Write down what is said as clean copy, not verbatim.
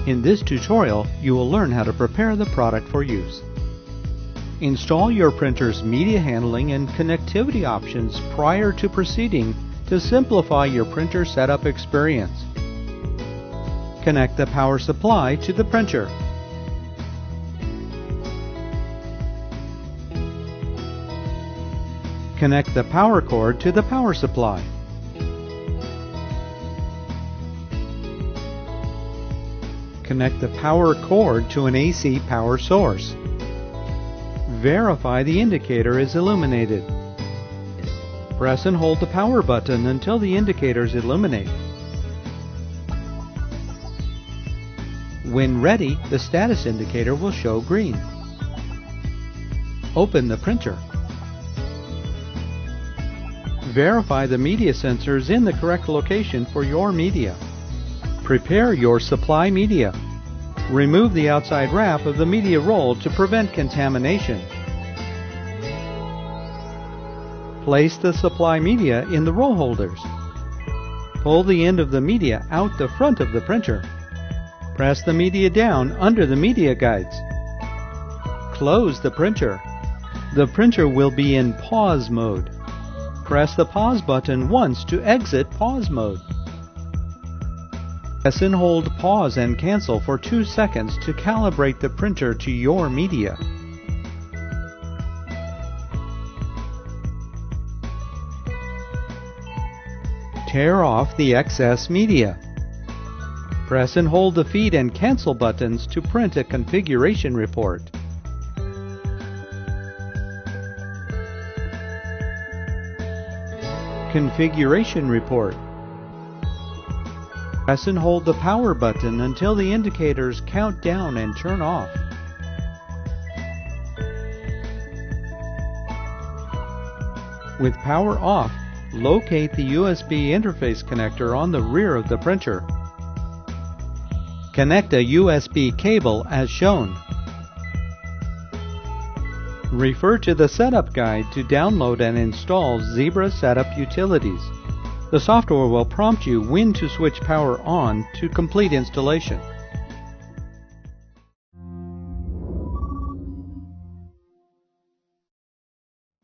In this tutorial, you will learn how to prepare the product for use. Install your printer's media handling and connectivity options prior to proceeding to simplify your printer setup experience. Connect the power supply to the printer. Connect the power cord to the power supply. Connect the power cord to an AC power source. Verify the indicator is illuminated. Press and hold the power button until the indicators illuminate. When ready, the status indicator will show green. Open the printer. Verify the media sensors in the correct location for your media. Prepare your supply media. Remove the outside wrap of the media roll to prevent contamination. Place the supply media in the roll holders. Pull the end of the media out the front of the printer. Press the media down under the media guides. Close the printer. The printer will be in pause mode. Press the pause button once to exit pause mode. Press and hold pause and cancel for 2 seconds to calibrate the printer to your media. Tear off the excess media. Press and hold the feed and cancel buttons to print a configuration report. Configuration report. Press and hold the power button until the indicators count down and turn off. With power off, locate the USB interface connector on the rear of the printer. Connect a USB cable as shown. Refer to the setup guide to download and install Zebra setup utilities. The software will prompt you when to switch power on to complete installation.